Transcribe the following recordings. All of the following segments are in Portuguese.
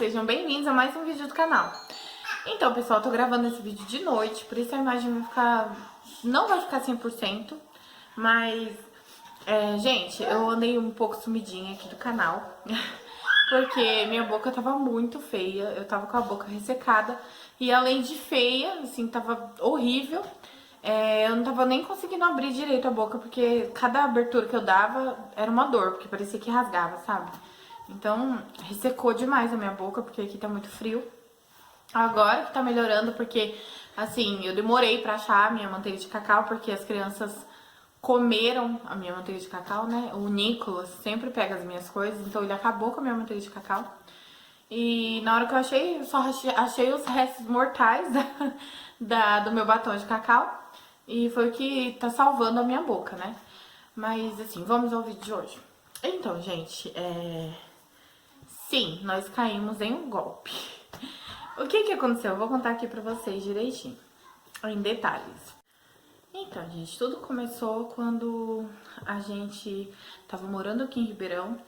sejam bem-vindos a mais um vídeo do canal. Então, pessoal, eu tô gravando esse vídeo de noite, por isso a imagem vai ficar... não vai ficar 100%, mas... gente, eu andei um pouco sumidinha aqui do canal, porque minha boca tava muito feia, eu tava com a boca ressecada, e além de feia, assim, tava horrível, eu não tava nem conseguindo abrir direito a boca, porque cada abertura que eu dava era uma dor, porque parecia que rasgava, sabe? Então, ressecou demais a minha boca, porque aqui tá muito frio. Agora que tá melhorando, porque, assim, eu demorei pra achar a minha manteiga de cacau, porque as crianças comeram a minha manteiga de cacau, né? O Nicolas sempre pega as minhas coisas, então ele acabou com a minha manteiga de cacau. E na hora que eu achei, eu só achei os restos mortais do meu batom de cacau. E foi o que tá salvando a minha boca, né? Mas, assim, vamos ao vídeo de hoje. Então, gente, sim, nós caímos em um golpe. O que aconteceu? Eu vou contar aqui pra vocês direitinho, em detalhes. Então, gente, tudo começou quando a gente tava morando aqui em Ribeirão,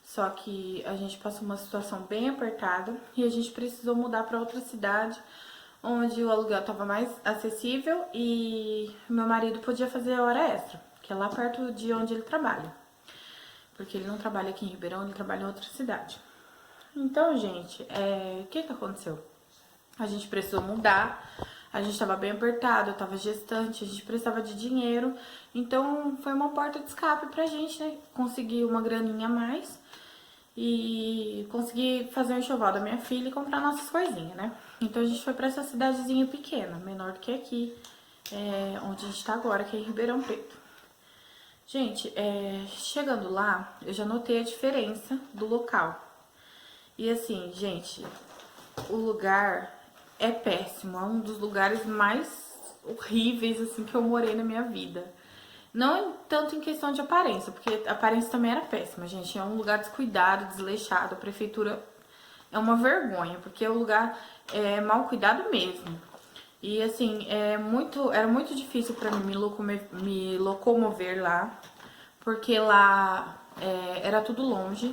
só que a gente passou uma situação bem apertada e a gente precisou mudar pra outra cidade, onde o aluguel tava mais acessível e meu marido podia fazer hora extra, que é lá perto de onde ele trabalha. Porque ele não trabalha aqui em Ribeirão, ele trabalha em outra cidade. Então, gente, o que aconteceu? A gente precisou mudar, a gente tava bem apertado, eu tava gestante, a gente precisava de dinheiro. Então, foi uma porta de escape pra gente, né? Conseguir uma graninha a mais e conseguir fazer um enxoval da minha filha e comprar nossas coisinhas, né? Então, a gente foi pra essa cidadezinha pequena, menor do que aqui, onde a gente tá agora, que é em Ribeirão Preto. Gente, chegando lá, eu já notei a diferença do local. E assim, gente, o lugar é péssimo, é um dos lugares mais horríveis, assim, que eu morei na minha vida. Não tanto em questão de aparência, porque a aparência também era péssima, gente. É um lugar descuidado, desleixado, a prefeitura é uma vergonha, porque o lugar é mal cuidado mesmo. E assim, era muito difícil pra mim me locomover lá, porque lá era tudo longe,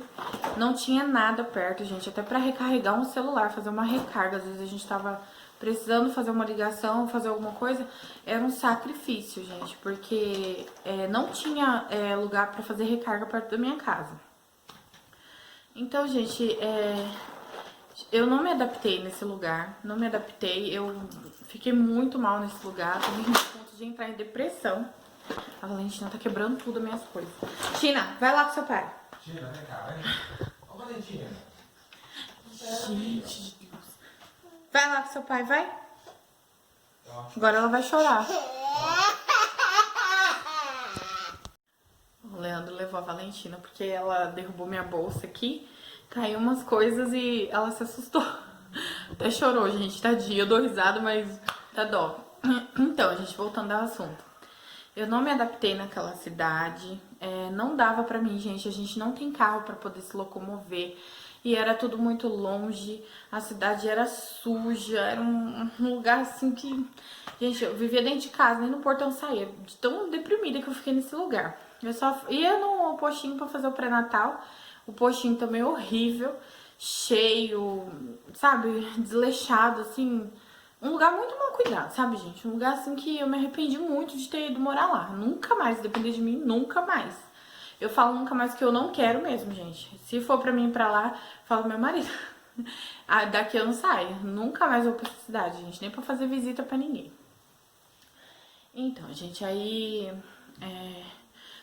não tinha nada perto, gente. Até pra recarregar um celular, fazer uma recarga, às vezes a gente tava precisando fazer uma ligação, fazer alguma coisa, era um sacrifício, gente, porque não tinha lugar pra fazer recarga perto da minha casa. Então, gente, eu não me adaptei nesse lugar, não me adaptei, eu fiquei muito mal nesse lugar, também no ponto de entrar em depressão. A Valentina tá quebrando tudo as minhas coisas. Tina, vai lá com seu pai. Tina, vem cá, vem. Ô, Valentina. Gente de Deus. Vai lá com seu pai, vai. Agora ela vai chorar. O Leandro levou a Valentina porque ela derrubou minha bolsa aqui, caiu umas coisas e ela se assustou. Até chorou, gente, tadinha. Eu dou risada, mas tá dó. Então, gente, voltando ao assunto. Eu não me adaptei naquela cidade, não dava pra mim, gente, a gente não tem carro pra poder se locomover. E era tudo muito longe, a cidade era suja, era um lugar assim que... Gente, eu vivia dentro de casa, nem no portão saía, de tão deprimida que eu fiquei nesse lugar. Eu só ia no postinho pra fazer o pré-natal, o postinho também horrível, cheio, sabe, desleixado, assim... Um lugar muito mal cuidado, sabe, gente? Um lugar, assim, que eu me arrependi muito de ter ido morar lá. Nunca mais, depender de mim, nunca mais. Eu falo nunca mais que eu não quero mesmo, gente. Se for pra mim ir pra lá, falo pro meu marido. Daqui eu não saio. Nunca mais vou pra essa cidade, gente. Nem pra fazer visita pra ninguém. Então, gente, aí...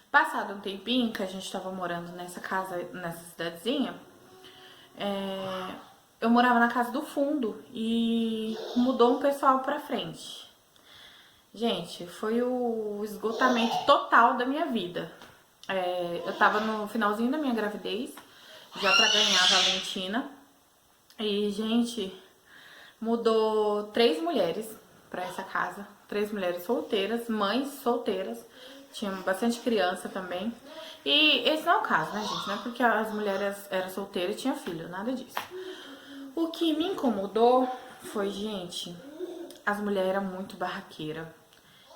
passado um tempinho que a gente tava morando nessa casa, nessa cidadezinha... eu morava na casa do fundo e mudou um pessoal pra frente. Gente, foi o esgotamento total da minha vida. Eu tava no finalzinho da minha gravidez, já pra ganhar a Valentina. E, gente, mudou 3 mulheres pra essa casa. 3 mulheres solteiras, mães solteiras. Tinha bastante criança também. E esse não é o caso, né, gente? Não é porque as mulheres eram solteiras e tinham filho, nada disso. O que me incomodou foi, gente, as mulheres eram muito barraqueiras.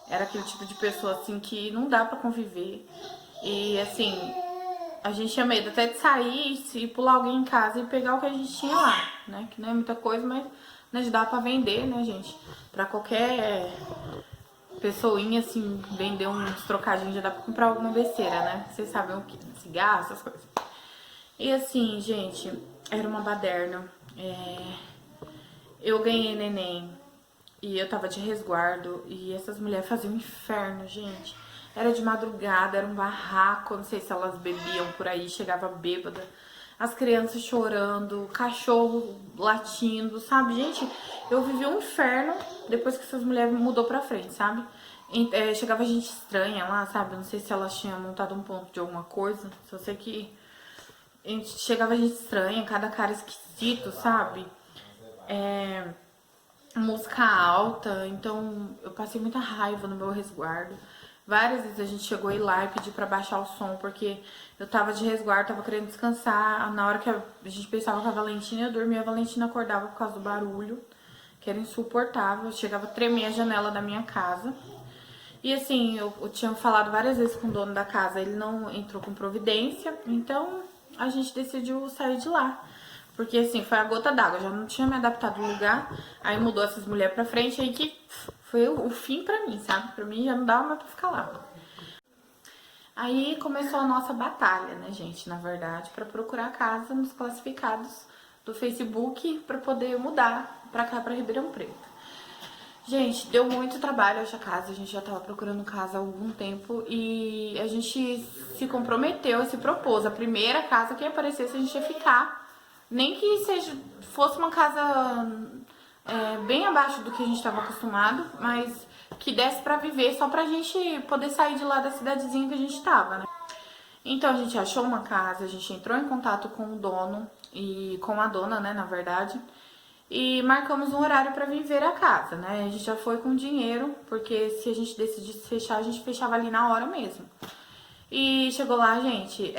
Era aquele tipo de pessoa, assim, que não dá pra conviver. E, assim, a gente tinha medo até de sair e pular alguém em casa e pegar o que a gente tinha lá, né? Que não é muita coisa, mas né, dá pra vender, né, gente? Pra qualquer pessoinha, assim, vender uns trocadinhos, já dá pra comprar alguma besteira, né? Vocês sabem o que? Cigarro, essas coisas. E assim, gente, era uma baderna. Eu ganhei neném e eu tava de resguardo e essas mulheres faziam um inferno, gente. Era de madrugada, era um barraco, não sei se elas bebiam por aí, chegava bêbada. As crianças chorando, cachorro latindo, sabe? Gente, eu vivi um inferno depois que essas mulheres mudou pra frente, sabe? Chegava gente estranha lá, sabe? Não sei se elas tinham montado um ponto de alguma coisa. Só sei que chegava gente estranha, cada cara esquisito, sabe? Música alta, então eu passei muita raiva no meu resguardo. Várias vezes a gente chegou a ir lá e pedir pra baixar o som, porque eu tava de resguardo, tava querendo descansar. Na hora que a gente pensava com a Valentina, eu dormia, a Valentina acordava por causa do barulho, que era insuportável. Eu chegava a tremer a janela da minha casa. E assim, eu tinha falado várias vezes com o dono da casa, ele não entrou com providência, então a gente decidiu sair de lá. Porque assim, foi a gota d'água, já não tinha me adaptado ao lugar, aí mudou essas mulheres pra frente, aí que foi o fim pra mim, sabe? Pra mim já não dava mais pra ficar lá. Aí começou a nossa batalha, né, gente, na verdade, pra procurar casa nos classificados do Facebook pra poder mudar pra cá, pra Ribeirão Preto. Gente, deu muito trabalho essa casa, a gente já tava procurando casa há algum tempo e a gente se comprometeu, se propôs, a primeira casa que aparecesse a gente ia ficar, nem que fosse uma casa bem abaixo do que a gente estava acostumado, mas que desse pra viver só pra gente poder sair de lá da cidadezinha que a gente tava, né? Então a gente achou uma casa, a gente entrou em contato com o dono e com a dona, né, na verdade, e marcamos um horário para vir ver a casa, né? A gente já foi com dinheiro, porque se a gente decidisse fechar, a gente fechava ali na hora mesmo. E chegou lá, gente,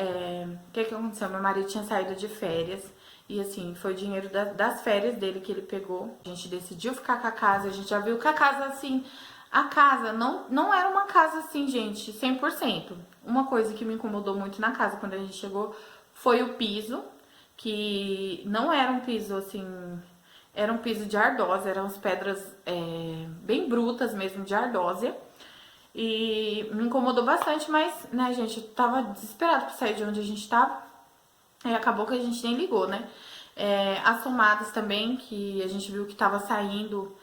o que aconteceu? Meu marido tinha saído de férias e assim, foi o dinheiro das férias dele que ele pegou. A gente decidiu ficar com a casa, a gente já viu que a casa, assim, a casa não era uma casa assim, gente, 100%. Uma coisa que me incomodou muito na casa quando a gente chegou foi o piso, que não era um piso assim, era um piso de ardósia, eram as pedras bem brutas mesmo, de ardósia. E me incomodou bastante, mas, né, gente, eu tava desesperada pra sair de onde a gente tava. E acabou que a gente nem ligou, né? As tomadas também, que a gente viu que tava saindo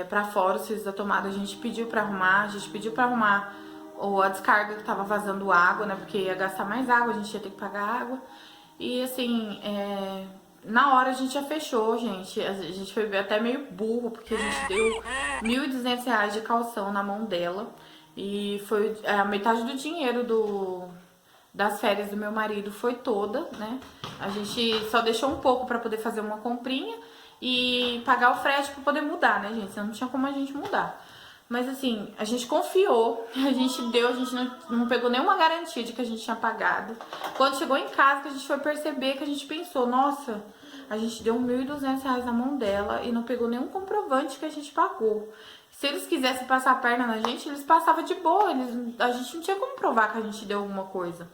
pra fora os fios da tomada, a gente pediu pra arrumar. A gente pediu pra arrumar a descarga que tava vazando água, né? Porque ia gastar mais água, a gente ia ter que pagar água. E assim, na hora a gente já fechou, gente. A gente foi até meio burro, porque a gente deu R$ 1.200 de calção na mão dela. E foi a metade do dinheiro das férias do meu marido foi toda, né? A gente só deixou um pouco pra poder fazer uma comprinha e pagar o frete pra poder mudar, né, gente? Senão não tinha como a gente mudar. Mas assim, a gente confiou, a gente não pegou nenhuma garantia de que a gente tinha pagado. Quando chegou em casa, que a gente foi perceber, que a gente pensou, nossa, a gente deu R$ 1.200 na mão dela e não pegou nenhum comprovante que a gente pagou. Se eles quisessem passar a perna na gente, eles passavam de boa, a gente não tinha como provar que a gente deu alguma coisa.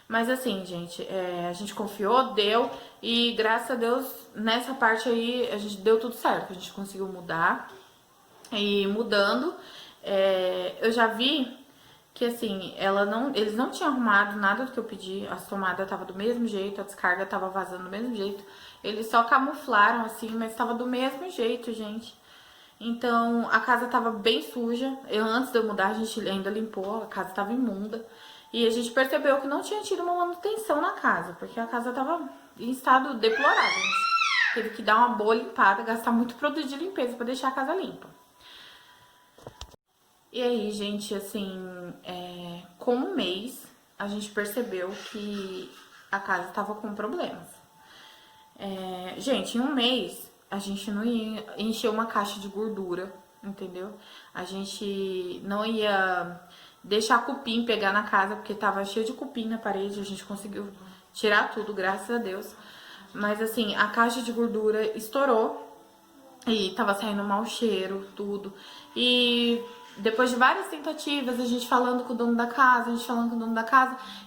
Mas assim, gente, a gente confiou, deu, e graças a Deus, nessa parte aí, a gente deu tudo certo, a gente conseguiu mudar. E mudando, eu já vi que assim, eles não tinham arrumado nada do que eu pedi, a tomada tava do mesmo jeito, a descarga tava vazando do mesmo jeito. Eles só camuflaram assim, mas tava do mesmo jeito, gente. Então, a casa tava bem suja. Antes de eu mudar, a gente ainda limpou, a casa tava imunda. E a gente percebeu que não tinha tido uma manutenção na casa, porque a casa tava em estado deplorável. A gente teve que dar uma boa limpada, gastar muito produto de limpeza pra deixar a casa limpa. E aí, gente, assim, com um mês, a gente percebeu que a casa tava com problemas. Gente, em um mês, a gente não ia encher uma caixa de gordura, entendeu? A gente não ia deixar cupim pegar na casa, porque tava cheio de cupim na parede, a gente conseguiu tirar tudo, graças a Deus. Mas assim, a caixa de gordura estourou e tava saindo mau cheiro, tudo. E depois de várias tentativas, a gente falando com o dono da casa,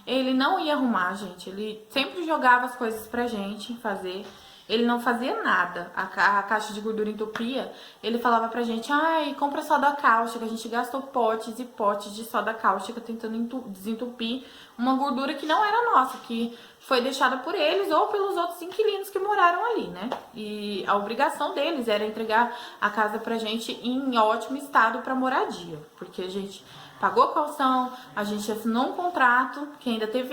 ele não ia arrumar, gente. Ele sempre jogava as coisas pra gente fazer. Ele não fazia nada. A caixa de gordura entupia. Ele falava pra gente, ai, compra soda cáustica. A gente gastou potes e potes de soda cáustica tentando desentupir uma gordura que não era nossa, que foi deixada por eles ou pelos outros inquilinos que moraram ali, né? E a obrigação deles era entregar a casa pra gente em ótimo estado pra moradia. Porque a gente pagou caução, a gente assinou um contrato, que ainda teve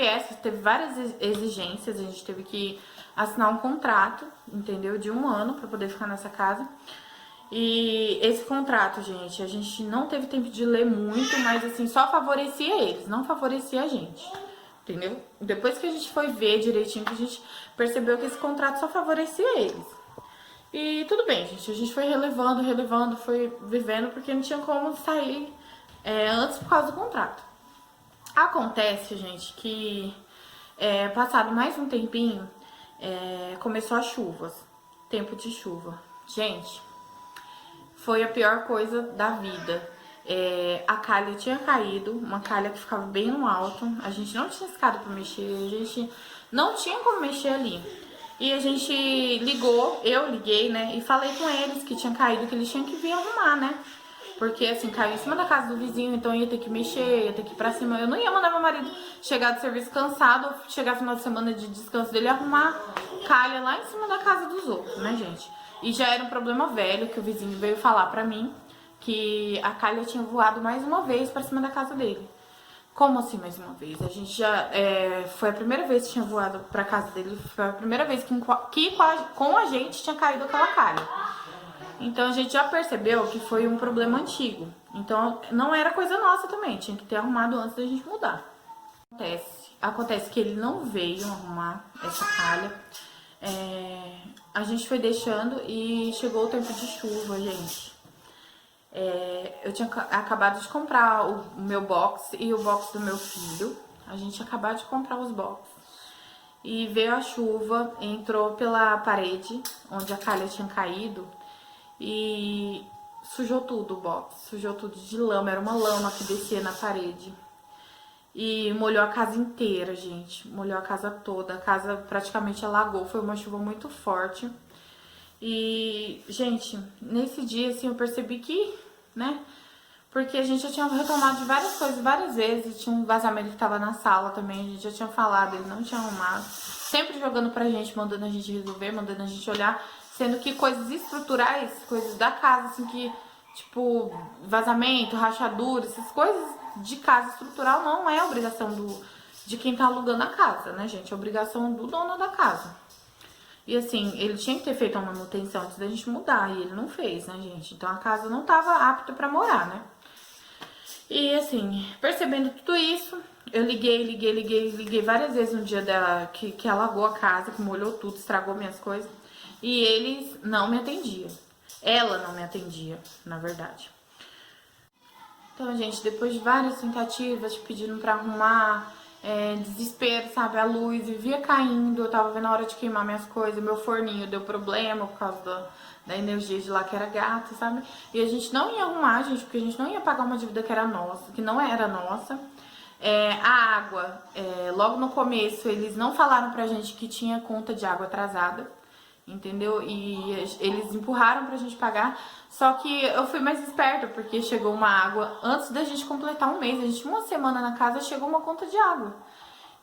várias exigências, a gente teve que assinar um contrato, entendeu? De 1 ano pra poder ficar nessa casa. E esse contrato, gente, a gente não teve tempo de ler muito, mas assim, só favorecia eles, não favorecia a gente, entendeu? Depois que a gente foi ver direitinho, que a gente percebeu que esse contrato só favorecia eles. E tudo bem, gente, a gente foi relevando, foi vivendo, porque não tinha como sair antes por causa do contrato. Acontece, gente, que passado mais um tempinho, começou as chuvas, tempo de chuva. Gente, foi a pior coisa da vida. A calha tinha caído, uma calha que ficava bem no alto. A gente não tinha escada pra mexer, a gente não tinha como mexer ali. E a gente eu liguei, né, e falei com eles que tinha caído, que eles tinham que vir arrumar, né? Porque, assim, caiu em cima da casa do vizinho, então ia ter que mexer, ia ter que ir pra cima. Eu não ia mandar meu marido chegar do serviço cansado, chegar no final de semana de descanso dele e arrumar calha lá em cima da casa dos outros, né, gente? E já era um problema velho, que o vizinho veio falar pra mim que a calha tinha voado mais uma vez pra cima da casa dele. Como assim mais uma vez? A gente já... foi a primeira vez que tinha voado pra casa dele, foi a primeira vez que com a gente tinha caído aquela calha. Então a gente já percebeu que foi um problema antigo. Então não era coisa nossa também, tinha que ter arrumado antes da gente mudar. Acontece que ele não veio arrumar essa calha. A gente foi deixando e chegou o tempo de chuva, gente. Eu tinha acabado de comprar o meu box e o box do meu filho. A gente acabou de comprar os boxes. E veio a chuva, entrou pela parede onde a calha tinha caído. E sujou tudo o box, sujou tudo de lama, era uma lama que descia na parede. E molhou a casa inteira, gente, molhou a casa toda, a casa praticamente alagou, foi uma chuva muito forte. E, gente, nesse dia, assim, eu percebi que, né, porque a gente já tinha reclamado de várias coisas várias vezes, tinha um vazamento que tava na sala também, a gente já tinha falado, ele não tinha arrumado, sempre jogando pra gente, mandando a gente resolver, mandando a gente olhar. Sendo que coisas estruturais, coisas da casa, assim, que, tipo, vazamento, rachadura, essas coisas de casa estrutural não é obrigação de quem tá alugando a casa, né, gente? É obrigação do dono da casa. E, assim, ele tinha que ter feito uma manutenção antes da gente mudar, e ele não fez, né, gente? Então, a casa não tava apta pra morar, né? E, assim, percebendo tudo isso, eu liguei várias vezes no dia dela que alagou a casa, que molhou tudo, estragou minhas coisas. E eles não me atendiam. Ela não me atendia, na verdade. Então, gente, depois de várias tentativas, pedindo pra arrumar, desespero, sabe? A luz vivia caindo, eu tava vendo a hora de queimar minhas coisas, meu forninho deu problema por causa da energia de lá que era gata, sabe? E a gente não ia arrumar, gente, porque a gente não ia pagar uma dívida que era nossa, que não era nossa. A água, logo no começo, eles não falaram pra gente que tinha conta de água atrasada. Entendeu? E eles empurraram pra gente pagar. Só que eu fui mais esperta, porque chegou uma água antes da gente completar um mês. A gente tinha uma semana na casa, chegou uma conta de água.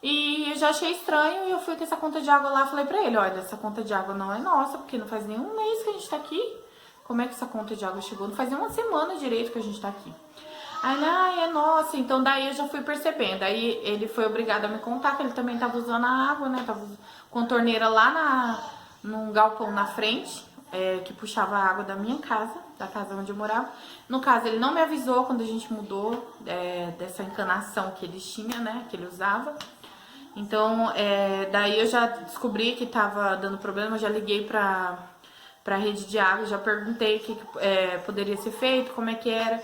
E eu já achei estranho e eu fui com essa conta de água lá, falei pra ele, olha, essa conta de água não é nossa, porque não faz nenhum mês que a gente tá aqui. Como é que essa conta de água chegou? Não faz nem uma semana direito que a gente tá aqui. Aí, é nossa, então daí eu já fui percebendo. Aí ele foi obrigado a me contar que ele também tava usando a água, né? Tava com a torneira lá num galpão na frente, que puxava a água da minha casa, da casa onde eu morava. No caso, ele não me avisou quando a gente mudou dessa encanação que eles tinham, né, que ele usava. Então, daí eu já descobri que tava dando problema, eu já liguei pra rede de água, já perguntei o que poderia ser feito, como é que era,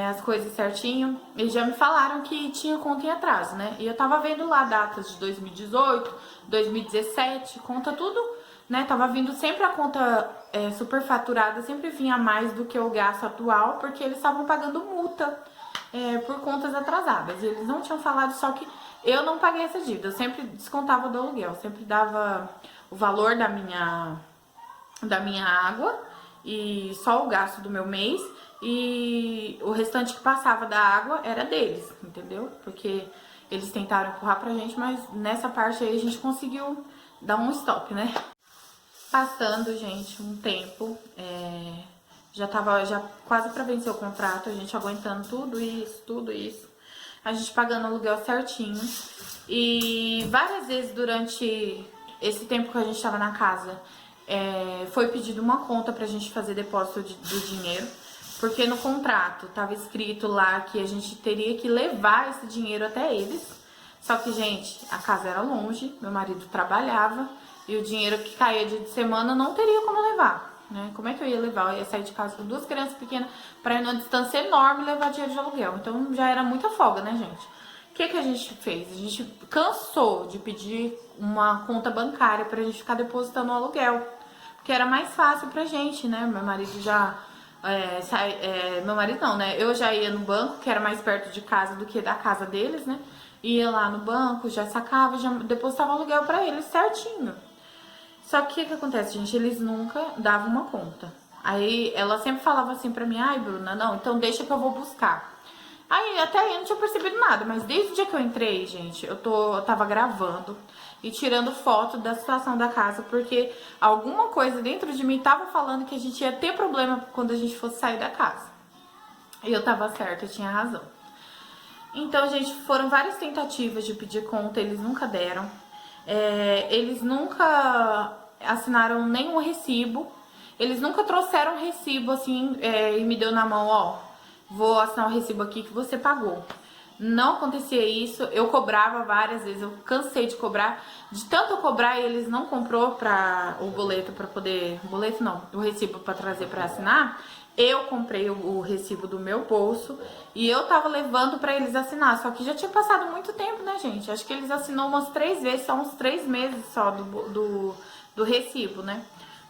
as coisas certinho. Eles já me falaram que tinha conta em atraso, né, e eu tava vendo lá datas de 2018, 2017, conta tudo né? Tava vindo sempre a conta superfaturada, sempre vinha mais do que o gasto atual, porque eles estavam pagando multa por contas atrasadas. E eles não tinham falado, só que eu não paguei essa dívida, eu sempre descontava do aluguel, sempre dava o valor da minha água e só o gasto do meu mês, e o restante que passava da água era deles, entendeu? Porque eles tentaram empurrar pra gente, mas nessa parte aí a gente conseguiu dar um stop, né? Passando, gente, um tempo, já tava quase pra vencer o contrato, a gente aguentando tudo isso, a gente pagando aluguel certinho. E várias vezes durante esse tempo que a gente tava na casa, foi pedido uma conta pra gente fazer depósito do dinheiro, porque no contrato tava escrito lá que a gente teria que levar esse dinheiro até eles. Só que, gente, a casa era longe, meu marido trabalhava e o dinheiro que caía dia de semana não teria como levar, né? Como é que eu ia levar? Eu ia sair de casa com 2 crianças pequenas pra ir numa distância enorme e levar dinheiro de aluguel. Então já era muita folga, né, gente? O que a gente fez? A gente cansou de pedir uma conta bancária pra gente ficar depositando o aluguel, porque era mais fácil pra gente, né? Meu marido já meu marido não, né? Eu já ia no banco, que era mais perto de casa do que da casa deles, né? Ia lá no banco, já sacava, já depositava o aluguel pra eles certinho. Só que o que acontece, gente? Eles nunca davam uma conta. Aí ela sempre falava assim pra mim: ai, Bruna, não, então deixa que eu vou buscar. Aí até aí eu não tinha percebido nada, mas desde o dia que eu entrei, gente, eu tava gravando e tirando foto da situação da casa, porque alguma coisa dentro de mim tava falando que a gente ia ter problema quando a gente fosse sair da casa. E eu tava certa, eu tinha razão. Então, gente, foram várias tentativas de pedir conta, eles nunca deram. Eles nunca assinaram nenhum recibo. Eles nunca trouxeram recibo assim e me deu na mão, ó, vou assinar o recibo aqui que você pagou. Não acontecia isso, eu cobrava várias vezes, eu cansei de cobrar. De tanto eu cobrar, eles não comprou o boleto para poder... Boleto não, o recibo para trazer para assinar. Eu comprei o recibo do meu bolso e eu tava levando pra eles assinar. Só que já tinha passado muito tempo, né, gente? Acho que eles assinou umas 3 vezes, só uns 3 meses só do recibo, né?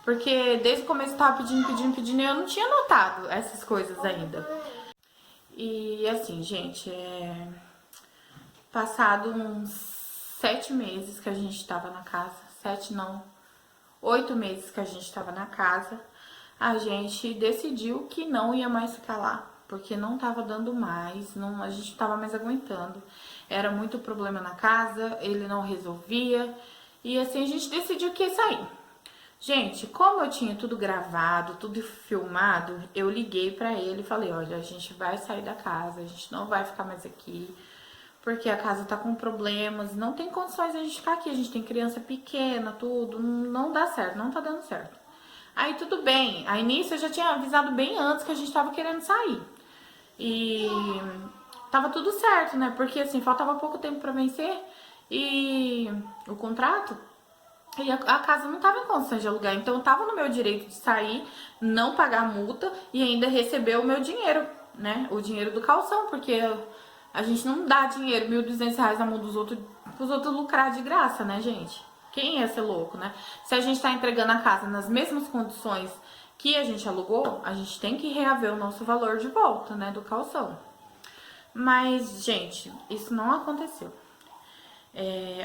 Porque desde o começo eu tava pedindo e eu não tinha notado essas coisas ainda. E assim, gente, passado uns 7 meses que a gente tava na casa, 7 não, 8 meses que a gente tava na casa, a gente decidiu que não ia mais ficar lá, porque não tava dando mais, a gente não tava mais aguentando. Era muito problema na casa, ele não resolvia, e assim a gente decidiu que ia sair. Gente, como eu tinha tudo gravado, tudo filmado, eu liguei pra ele e falei: olha, a gente vai sair da casa, a gente não vai ficar mais aqui, porque a casa tá com problemas, não tem condições de a gente ficar aqui, a gente tem criança pequena, tudo, não dá certo, não tá dando certo. Aí tudo bem, aí nisso eu já tinha avisado bem antes que a gente tava querendo sair. E tava tudo certo, né? Porque assim, faltava pouco tempo pra vencer e o contrato, e a casa não tava em condições de alugar. Então eu tava no meu direito de sair, não pagar multa e ainda receber o meu dinheiro, né? O dinheiro do calção, porque a gente não dá dinheiro, R$1.200 na mão dos outros, pros outros lucrar de graça, né, gente? Quem ia ser louco, né? Se a gente tá entregando a casa nas mesmas condições que a gente alugou, a gente tem que reaver o nosso valor de volta, né, do calção. Mas, gente, isso não aconteceu.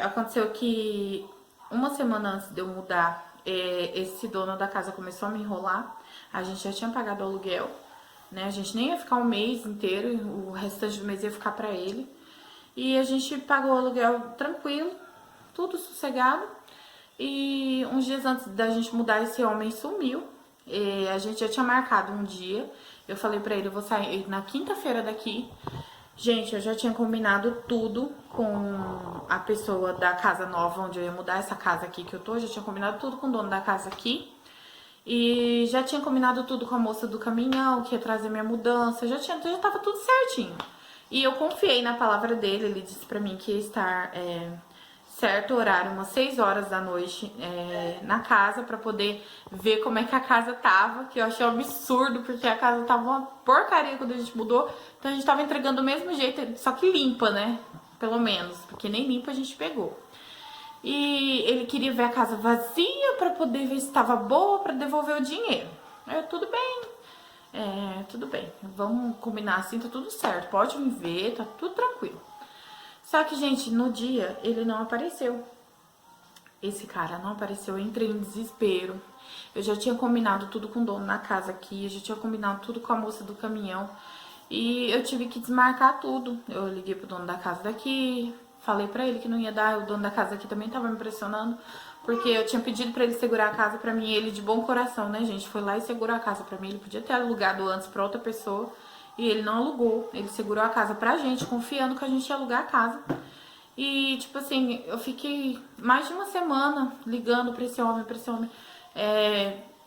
Aconteceu que uma semana antes de eu mudar, esse dono da casa começou a me enrolar. A gente já tinha pagado o aluguel, né? A gente nem ia ficar um mês inteiro, o restante do mês ia ficar pra ele. E a gente pagou o aluguel tranquilo, tudo sossegado. E uns dias antes da gente mudar, esse homem sumiu. A gente já tinha marcado um dia. Eu falei pra ele: eu vou sair na quinta-feira daqui. Gente, eu já tinha combinado tudo com a pessoa da casa nova, onde eu ia mudar essa casa aqui que eu tô. Já tinha combinado tudo com o dono da casa aqui. E já tinha combinado tudo com a moça do caminhão, que ia trazer minha mudança. Já tava tudo certinho. E eu confiei na palavra dele. Ele disse pra mim que ia estar certo horário, umas 6 horas da noite, na casa, pra poder ver como é que a casa tava, que eu achei um absurdo, porque a casa tava uma porcaria quando a gente mudou. Então a gente tava entregando do mesmo jeito, só que limpa, né? Pelo menos, porque nem limpa a gente pegou. E ele queria ver a casa vazia pra poder ver se tava boa pra devolver o dinheiro. Eu, tudo bem. Tudo bem. Vamos combinar assim, tá tudo certo. Pode me ver, tá tudo tranquilo. Só que, gente, no dia ele não apareceu. Esse cara não apareceu, eu entrei em desespero. Eu já tinha combinado tudo com o dono da casa aqui, eu já tinha combinado tudo com a moça do caminhão. E eu tive que desmarcar tudo. Eu liguei pro dono da casa daqui, falei pra ele que não ia dar, o dono da casa aqui também tava me pressionando, porque eu tinha pedido pra ele segurar a casa pra mim, ele de bom coração, né, gente, foi lá e segurou a casa pra mim. Ele podia ter alugado antes pra outra pessoa, e ele não alugou, ele segurou a casa pra gente, confiando que a gente ia alugar a casa. E, tipo assim, eu fiquei mais de uma semana ligando pra esse homem,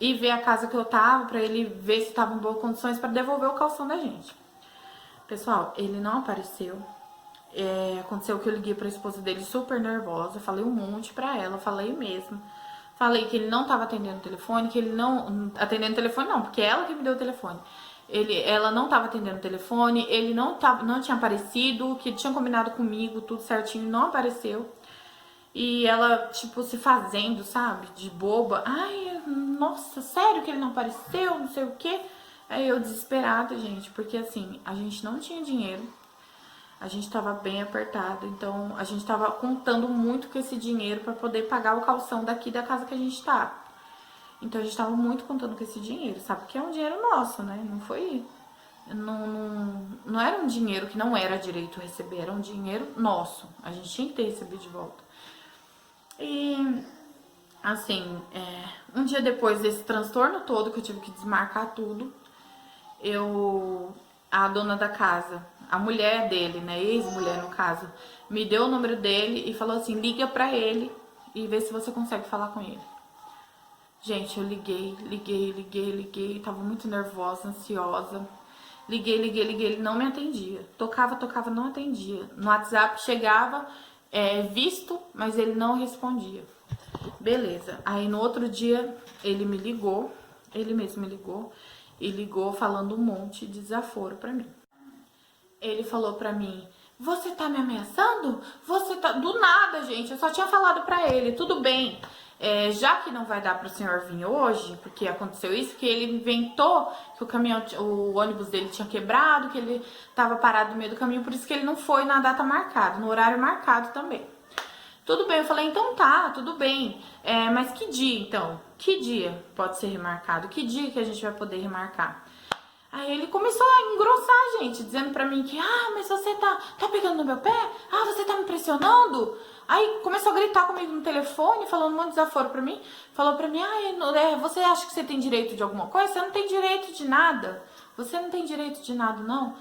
e ver a casa que eu tava, pra ele ver se tava em boas condições pra devolver o calção da gente. Pessoal, ele não apareceu. Aconteceu que eu liguei pra esposa dele super nervosa, falei um monte pra ela, falei mesmo. Falei que ele não tava atendendo o telefone, que ele não... Atendendo o telefone não, porque é ela que me deu o telefone. Ela não tava atendendo o telefone, ele não tinha aparecido, que tinha combinado comigo, tudo certinho, não apareceu. E ela, tipo, se fazendo, sabe, de boba. Ai, nossa, sério que ele não apareceu, não sei o quê. Aí eu desesperada, gente, porque assim, a gente não tinha dinheiro. A gente tava bem apertado, então a gente tava contando muito com esse dinheiro pra poder pagar o calção daqui da casa que a gente tá. Então a gente tava muito contando com esse dinheiro, sabe? Porque é um dinheiro nosso, né? Não foi... Não era um dinheiro que não era direito receber, era um dinheiro nosso. A gente tinha que ter recebido de volta. E, assim, um dia depois desse transtorno todo, que eu tive que desmarcar tudo, a dona da casa, a mulher dele, né, ex-mulher no caso, me deu o número dele e falou assim, liga pra ele e vê se você consegue falar com ele. Gente, eu liguei, tava muito nervosa, ansiosa. Liguei, ele não me atendia. Tocava, não atendia. No WhatsApp chegava, visto, mas ele não respondia. Beleza. Aí no outro dia ele me ligou, ele mesmo me ligou, e ligou falando um monte de desaforo pra mim. Ele falou pra mim, você tá me ameaçando? Você tá... Do nada, gente, eu só tinha falado pra ele, tudo bem. Já que não vai dar pro senhor vir hoje, porque aconteceu isso, que ele inventou que o ônibus dele tinha quebrado, que ele tava parado no meio do caminho, por isso que ele não foi na data marcada, no horário marcado também. Tudo bem, eu falei, então tá, tudo bem, mas que dia então? Que dia pode ser remarcado? Que dia que a gente vai poder remarcar? Aí ele começou a engrossar, gente, dizendo pra mim que, mas você tá pegando no meu pé? Você tá me pressionando? Aí começou a gritar comigo no telefone, falando um monte de desaforo pra mim. Falou pra mim, você acha que você tem direito de alguma coisa? Você não tem direito de nada. Você não tem direito de nada, não.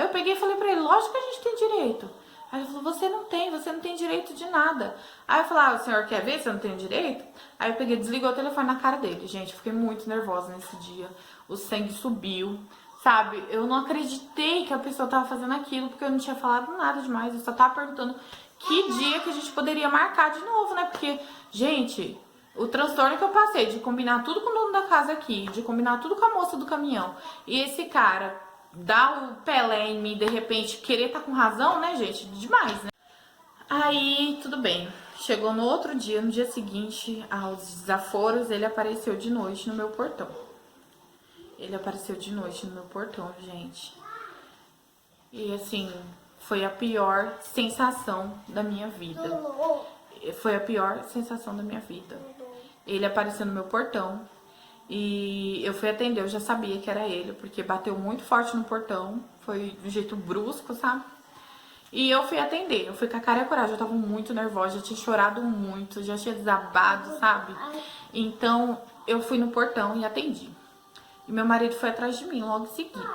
Eu peguei e falei pra ele, lógico que a gente tem direito. Aí ele falou, você não tem direito de nada. Aí eu falei, o senhor quer ver se eu não tenho direito? Aí eu peguei e desliguei o telefone na cara dele. Gente, eu fiquei muito nervosa nesse dia. O sangue subiu, sabe? Eu não acreditei que a pessoa tava fazendo aquilo, porque eu não tinha falado nada demais. Eu só tava perguntando que dia que a gente poderia marcar de novo, né? Porque, gente, o transtorno que eu passei de combinar tudo com o dono da casa aqui, de combinar tudo com a moça do caminhão, e esse cara dar o Pelé em mim, de repente, querer tá com razão, né, gente? Demais, né? Aí, tudo bem. Chegou no outro dia, no dia seguinte, aos desaforos, ele apareceu de noite no meu portão. Ele apareceu de noite no meu portão, gente. E, assim, foi a pior sensação da minha vida. Foi a pior sensação da minha vida. Ele apareceu no meu portão. E eu fui atender, eu já sabia que era ele, porque bateu muito forte no portão, foi de um jeito brusco, sabe? E eu fui atender, eu fui com a cara e a coragem, eu tava muito nervosa, já tinha chorado muito, já tinha desabado, sabe? Então eu fui no portão e atendi. E meu marido foi atrás de mim logo em seguida.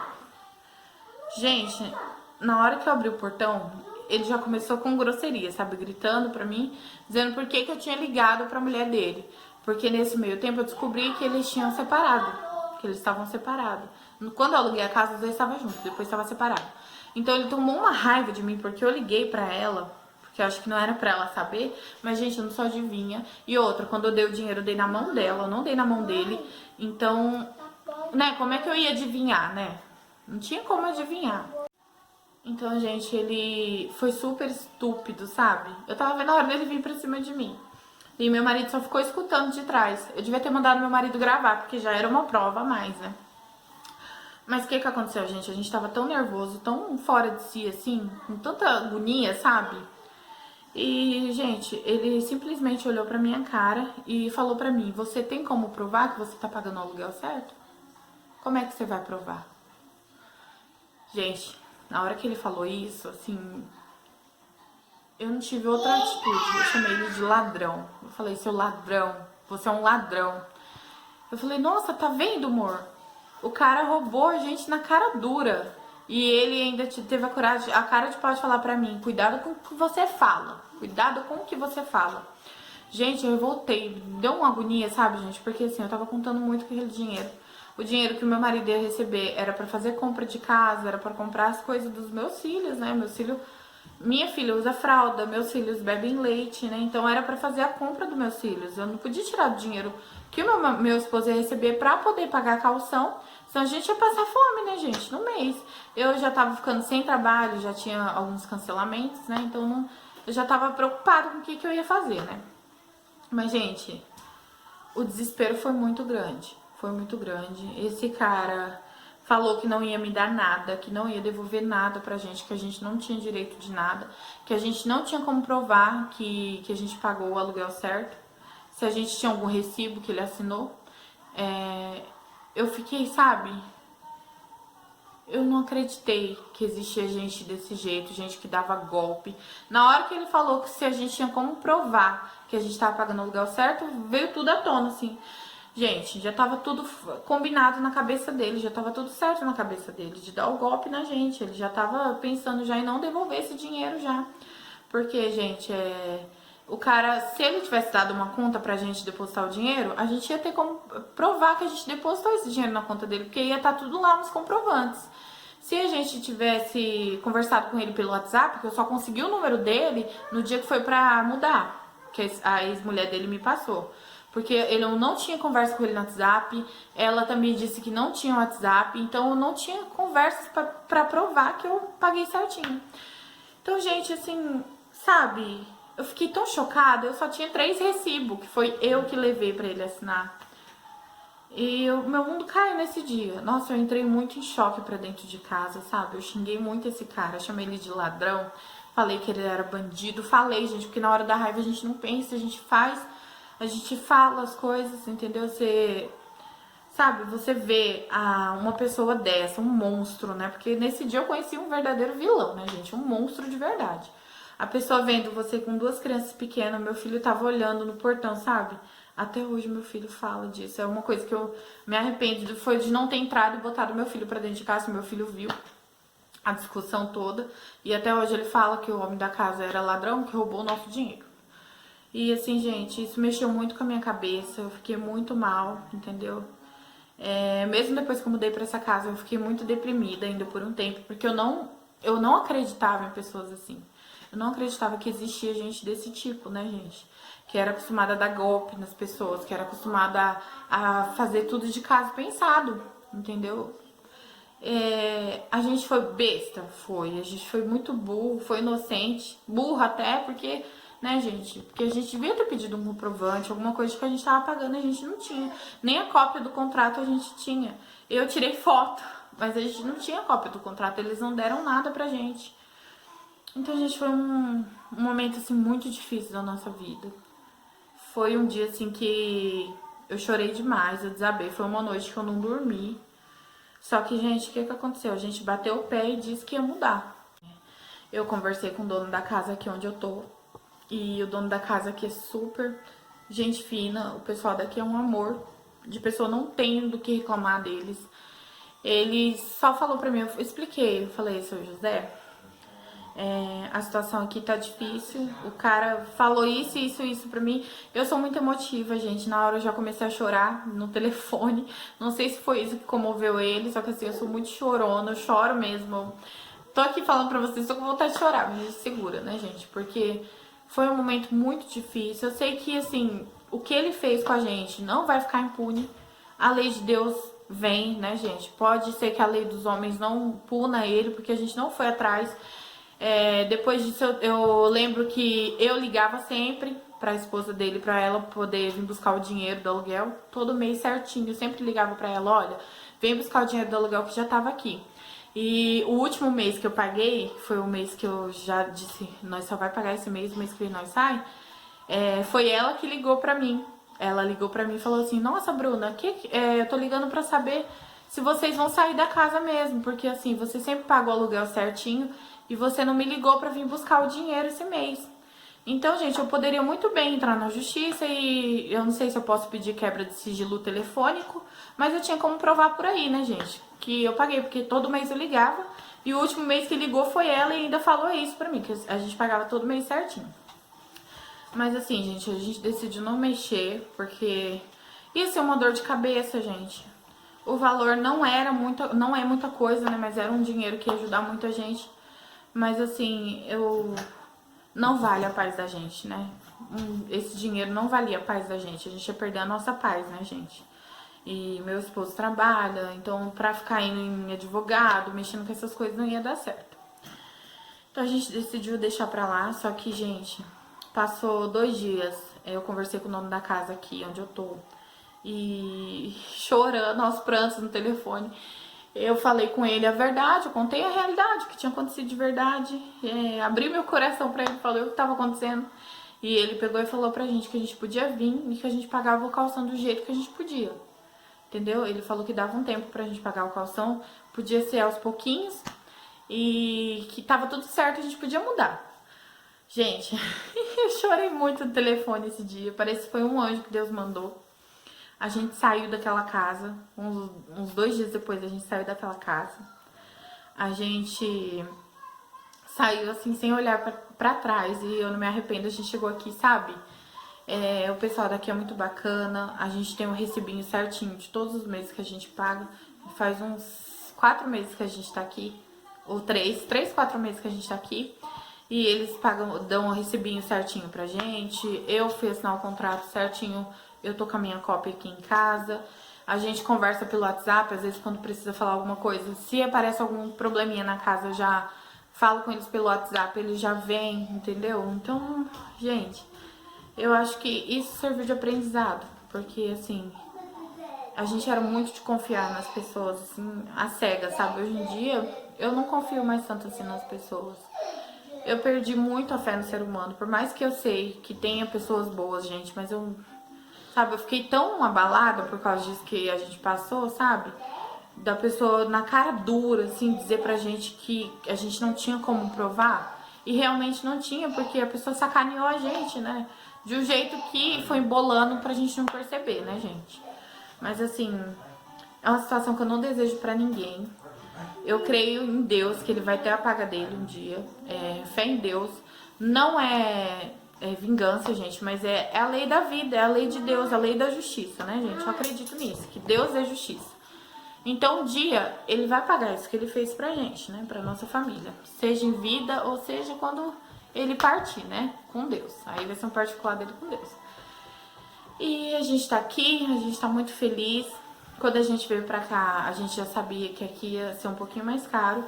Gente, na hora que eu abri o portão, ele já começou com grosseria, sabe? Gritando pra mim, dizendo por que eu tinha ligado pra mulher dele. Porque nesse meio tempo eu descobri que eles tinham separado, que eles estavam separados. Quando eu aluguei a casa, os dois estavam juntos, depois estava separado. Então ele tomou uma raiva de mim porque eu liguei pra ela, porque eu acho que não era pra ela saber, mas gente, eu não sou adivinha. E outra, quando eu dei o dinheiro, eu dei na mão dela, eu não dei na mão dele. Então, né, como é que eu ia adivinhar, né? Não tinha como adivinhar. Então, gente, ele foi super estúpido, sabe? Eu tava vendo a hora dele vir pra cima de mim. E meu marido só ficou escutando de trás. Eu devia ter mandado meu marido gravar, porque já era uma prova a mais, né? Mas o que aconteceu, gente? A gente tava tão nervoso, tão fora de si, assim, com tanta agonia, sabe? E, gente, ele simplesmente olhou pra minha cara e falou pra mim: você tem como provar que você tá pagando o aluguel certo? Como é que você vai provar? Gente, na hora que ele falou isso, assim, eu não tive outra atitude. Eu chamei ele de ladrão. Eu falei: seu ladrão, você é um ladrão. Eu falei: nossa, tá vendo, amor? O cara roubou a gente na cara dura. E ele ainda teve a coragem, a cara de pau de falar pra mim: cuidado com o que você fala. Cuidado com o que você fala. Gente, eu voltei. Deu uma agonia, sabe, gente? Porque assim, eu tava contando muito com aquele dinheiro. O dinheiro que o meu marido ia receber era pra fazer compra de casa, era pra comprar as coisas dos meus filhos, né? Minha filha usa fralda, meus filhos bebem leite, né? Então era pra fazer a compra dos meus filhos. Eu não podia tirar o dinheiro que o meu esposo ia receber pra poder pagar a calção. Senão a gente ia passar fome, né, gente? No mês. Eu já tava ficando sem trabalho, já tinha alguns cancelamentos, né? Então eu já tava preocupada com o que eu ia fazer, né? Mas, gente, o desespero foi muito grande. Foi muito grande. Esse cara falou que não ia me dar nada, que não ia devolver nada pra gente, que a gente não tinha direito de nada, que a gente não tinha como provar que a gente pagou o aluguel certo, se a gente tinha algum recibo que ele assinou. Eu fiquei, sabe? Eu não acreditei que existia gente desse jeito, gente que dava golpe. Na hora que ele falou que se a gente tinha como provar que a gente tava pagando o aluguel certo, veio tudo à tona, assim. Gente, já tava tudo combinado na cabeça dele, já tava tudo certo na cabeça dele, de dar o golpe na gente. Ele já tava pensando já em não devolver esse dinheiro já. Porque, gente, o cara, se ele tivesse dado uma conta pra gente depositar o dinheiro, a gente ia ter como provar que a gente depositou esse dinheiro na conta dele, porque ia estar tudo lá nos comprovantes. Se a gente tivesse conversado com ele pelo WhatsApp, que eu só consegui o número dele no dia que foi pra mudar, que a ex-mulher dele me passou. Porque eu não tinha conversa com ele no WhatsApp, ela também disse que não tinha WhatsApp, então eu não tinha conversas pra provar que eu paguei certinho. Então, gente, assim, sabe, eu fiquei tão chocada, eu só tinha 3 recibos, que foi eu que levei pra ele assinar. E meu mundo caiu nesse dia. Nossa, eu entrei muito em choque pra dentro de casa, sabe? Eu xinguei muito esse cara, chamei ele de ladrão, falei que ele era bandido, falei, gente, porque na hora da raiva a gente não pensa, a gente faz, a gente fala as coisas, entendeu? Sabe, você vê uma pessoa dessa, um monstro, né? Porque nesse dia eu conheci um verdadeiro vilão, né, gente? Um monstro de verdade. A pessoa vendo você com 2 crianças pequenas, meu filho tava olhando no portão, sabe? Até hoje meu filho fala disso. É uma coisa que eu me arrependo, foi de não ter entrado e botado meu filho pra dentro de casa. Meu filho viu a discussão toda. E até hoje ele fala que o homem da casa era ladrão, que roubou o nosso dinheiro. E assim, gente, isso mexeu muito com a minha cabeça. Eu fiquei muito mal, entendeu? Mesmo depois que eu mudei pra essa casa, eu fiquei muito deprimida ainda por um tempo. Porque eu não acreditava em pessoas assim. Eu não acreditava que existia gente desse tipo, né, gente? Que era acostumada a dar golpe nas pessoas, que era acostumada a fazer tudo de caso pensado, entendeu? A gente foi besta, foi. A gente foi muito burro, foi inocente. Burro até, porque, né, gente? Porque a gente devia ter pedido um comprovante, alguma coisa que a gente tava pagando, a gente não tinha. Nem a cópia do contrato a gente tinha. Eu tirei foto, mas a gente não tinha cópia do contrato, eles não deram nada pra gente. Então, gente, foi um momento, assim, muito difícil da nossa vida. Foi um dia, assim, que eu chorei demais, eu desabei. Foi uma noite que eu não dormi. Só que, gente, o que aconteceu? A gente bateu o pé e disse que ia mudar. Eu conversei com o dono da casa aqui onde eu tô. E o dono da casa aqui é super gente fina. O pessoal daqui é um amor. De pessoa, não tenho do que reclamar deles. Ele só falou pra mim, eu expliquei. Eu falei: seu José, a situação aqui tá difícil, o cara falou isso pra mim. Eu sou muito emotiva, gente, na hora eu já comecei a chorar no telefone. Não sei se foi isso que comoveu ele, só que assim, eu sou muito chorona, eu choro mesmo. Eu tô aqui falando pra vocês, tô com vontade de chorar, mas segura, né, gente? Porque foi um momento muito difícil. Eu sei que, assim, o que ele fez com a gente não vai ficar impune. A lei de Deus vem, né, gente? Pode ser que a lei dos homens não puna ele, porque a gente não foi atrás. Depois disso, eu lembro que eu ligava sempre pra esposa dele, pra ela poder vir buscar o dinheiro do aluguel, todo mês certinho. Eu sempre ligava pra ela, olha, vem buscar o dinheiro do aluguel que já tava aqui. E o último mês que eu paguei, que foi o mês que eu já disse, nós só vai pagar esse mês, o mês que vem nós sai, foi ela que ligou pra mim. Ela ligou pra mim e falou assim, nossa, Bruna, eu tô ligando pra saber se vocês vão sair da casa mesmo, porque assim, você sempre pagou o aluguel certinho e você não me ligou pra vir buscar o dinheiro esse mês. Então, gente, eu poderia muito bem entrar na justiça e eu não sei se eu posso pedir quebra de sigilo telefônico, mas eu tinha como provar por aí, né, gente? Que eu paguei, porque todo mês eu ligava e o último mês que ligou foi ela e ainda falou isso pra mim, que a gente pagava todo mês certinho. Mas assim, gente, a gente decidiu não mexer, porque ia ser uma dor de cabeça, gente. O valor não é muita coisa, né, mas era um dinheiro que ia ajudar muita gente. Mas assim, não vale a paz da gente, né? Esse dinheiro não valia a paz da gente. A gente ia perder a nossa paz, né, gente? E meu esposo trabalha, então pra ficar indo em advogado, mexendo com essas coisas, não ia dar certo. Então a gente decidiu deixar pra lá, só que, gente, passou 2 dias, eu conversei com o dono da casa aqui, onde eu tô, e chorando aos prantos no telefone. Eu falei com ele a verdade, eu contei a realidade, o que tinha acontecido de verdade, abri meu coração pra ele, falei o que estava acontecendo. E ele pegou e falou pra gente que a gente podia vir e que a gente pagava o calção do jeito que a gente podia. Entendeu? Ele falou que dava um tempo pra gente pagar o calção, podia ser aos pouquinhos e que tava tudo certo, a gente podia mudar. Gente, eu chorei muito no telefone esse dia, parece que foi um anjo que Deus mandou. A gente saiu daquela casa, uns 2 dias depois a gente saiu daquela casa. A gente saiu assim, sem olhar pra trás, e eu não me arrependo, a gente chegou aqui, sabe? O pessoal daqui é muito bacana, a gente tem um recibinho certinho de todos os meses que a gente paga. Faz uns 4 meses que a gente tá aqui, ou 3, 4 meses que a gente tá aqui. E eles dão um recibinho certinho pra gente. Eu fui assinar o contrato certinho, eu tô com a minha cópia aqui em casa. A gente conversa pelo WhatsApp, às vezes quando precisa falar alguma coisa. Se aparece algum probleminha na casa, eu já falo com eles pelo WhatsApp, eles já vêm, entendeu? Então, gente, eu acho que isso serviu de aprendizado. Porque, assim, a gente era muito de confiar nas pessoas, assim, a cega, sabe? Hoje em dia, eu não confio mais tanto assim nas pessoas. Eu perdi muito a fé no ser humano, por mais que eu sei que tenha pessoas boas, gente, mas eu fiquei tão abalada por causa disso que a gente passou, sabe? Da pessoa na cara dura, assim, dizer pra gente que a gente não tinha como provar. E realmente não tinha, porque a pessoa sacaneou a gente, né? De um jeito que foi embolando pra gente não perceber, né, gente? Mas assim, é uma situação que eu não desejo pra ninguém. Eu creio em Deus, que ele vai ter a paga dele um dia. Fé em Deus. Não é vingança, gente, mas é a lei da vida, é a lei de Deus, a lei da justiça, né, gente? Eu acredito nisso, que Deus é justiça. Então, um dia, ele vai pagar isso que ele fez pra gente, né? Pra nossa família. Seja em vida ou seja quando ele partir, né? Com Deus. Aí vai ser um particular dele com Deus. E a gente tá aqui, a gente tá muito feliz. Quando a gente veio pra cá, a gente já sabia que aqui ia ser um pouquinho mais caro.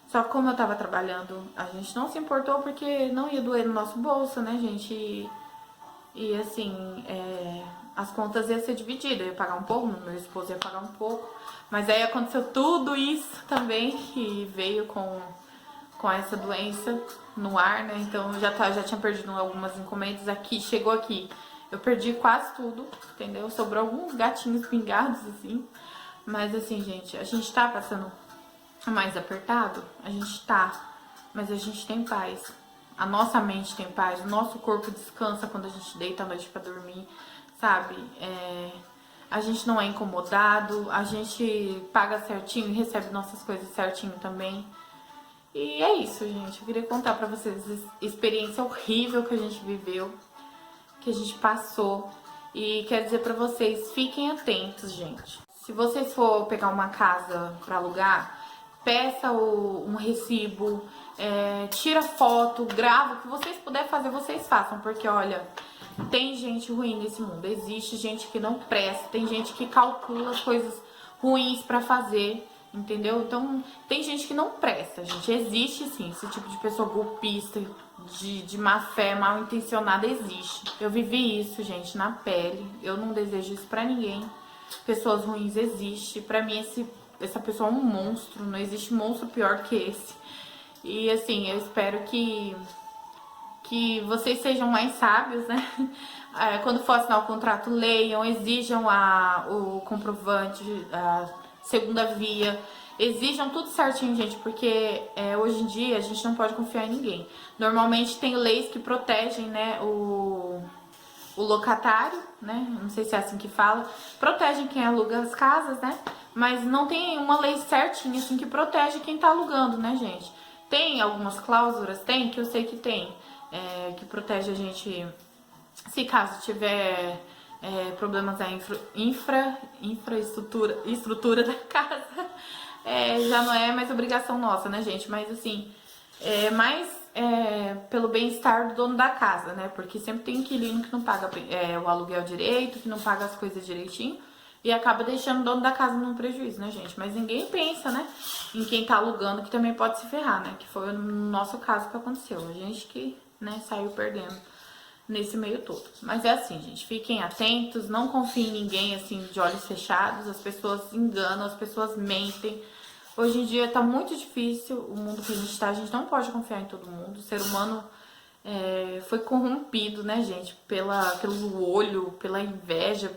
Só que como eu tava trabalhando, a gente não se importou porque não ia doer no nosso bolso, né, gente? E assim, as contas iam ser divididas. Eu ia pagar um pouco, meu esposo ia pagar um pouco. Mas aí aconteceu tudo isso também, que veio com essa doença no ar, né? Então já tinha perdido algumas encomendas aqui, chegou aqui. Eu perdi quase tudo, entendeu? Sobrou alguns gatinhos pingados, assim. Mas assim, gente, a gente tá passando mais apertado? A gente tá. Mas a gente tem paz. A nossa mente tem paz. O nosso corpo descansa quando a gente deita à noite pra dormir, sabe? A gente não é incomodado. A gente paga certinho e recebe nossas coisas certinho também. E é isso, gente. Eu queria contar pra vocês a experiência horrível que a gente viveu, que a gente passou. E quero dizer pra vocês, fiquem atentos, gente. Se vocês for pegar uma casa pra alugar, peça um recibo, tira foto, grava, o que vocês puderem fazer, vocês façam. Porque, olha, tem gente ruim nesse mundo. Existe gente que não presta, tem gente que calcula as coisas ruins pra fazer. entendeu? Então, tem gente que não presta, gente. Existe sim, esse tipo de pessoa golpista, de má fé, mal intencionada, existe. Eu vivi isso, gente, na pele. Eu não desejo isso pra ninguém. Pessoas ruins existem. Pra mim, essa pessoa é um monstro. Não existe monstro pior que esse. E assim, eu espero que vocês sejam mais sábios, né? Quando for assinar o contrato, leiam, exijam o comprovante, a segunda via, exijam tudo certinho, gente, porque hoje em dia a gente não pode confiar em ninguém. Normalmente tem leis que protegem, né, o locatário, né? Não sei se é assim que fala, protegem quem aluga as casas, né? Mas não tem uma lei certinha assim que protege quem tá alugando, né, gente? Tem algumas cláusulas, tem, que eu sei que tem, que protege a gente se caso tiver problemas na estrutura da casa. Já não é mais obrigação nossa, né, gente? Mas assim, mais pelo bem-estar do dono da casa, né? Porque sempre tem inquilino que não paga o aluguel direito, que não paga as coisas direitinho. E acaba deixando o dono da casa num prejuízo, né, gente? Mas ninguém pensa, né, em quem tá alugando, que também pode se ferrar, né? Que foi no nosso caso que aconteceu. A gente que, né, saiu perdendo nesse meio todo. Mas é assim, gente, fiquem atentos, não confiem em ninguém, assim, de olhos fechados. As pessoas enganam, as pessoas mentem. Hoje em dia tá muito difícil o mundo que a gente tá. A gente não pode confiar em todo mundo. O ser humano foi corrompido, né, gente? Pelo olho, pela inveja,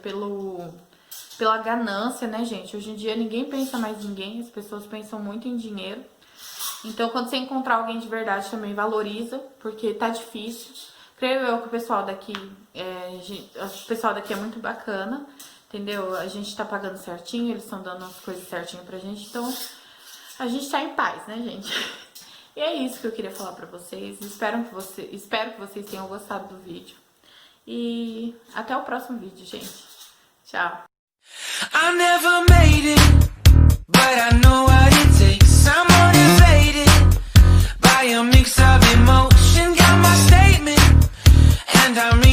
pela ganância, né, gente? Hoje em dia ninguém pensa mais em ninguém, as pessoas pensam muito em dinheiro. Então, quando você encontrar alguém de verdade, também valoriza, porque tá difícil. Creio eu que o pessoal daqui é muito bacana, entendeu? A gente tá pagando certinho, eles estão dando as coisas certinho pra gente, então a gente tá em paz, né, gente? E é isso que eu queria falar pra vocês. Espero que vocês tenham gostado do vídeo. E até o próximo vídeo, gente. Tchau! I never made it, but I know what it takes. I'm motivated by a mix of emotion. Got my statement, and I'm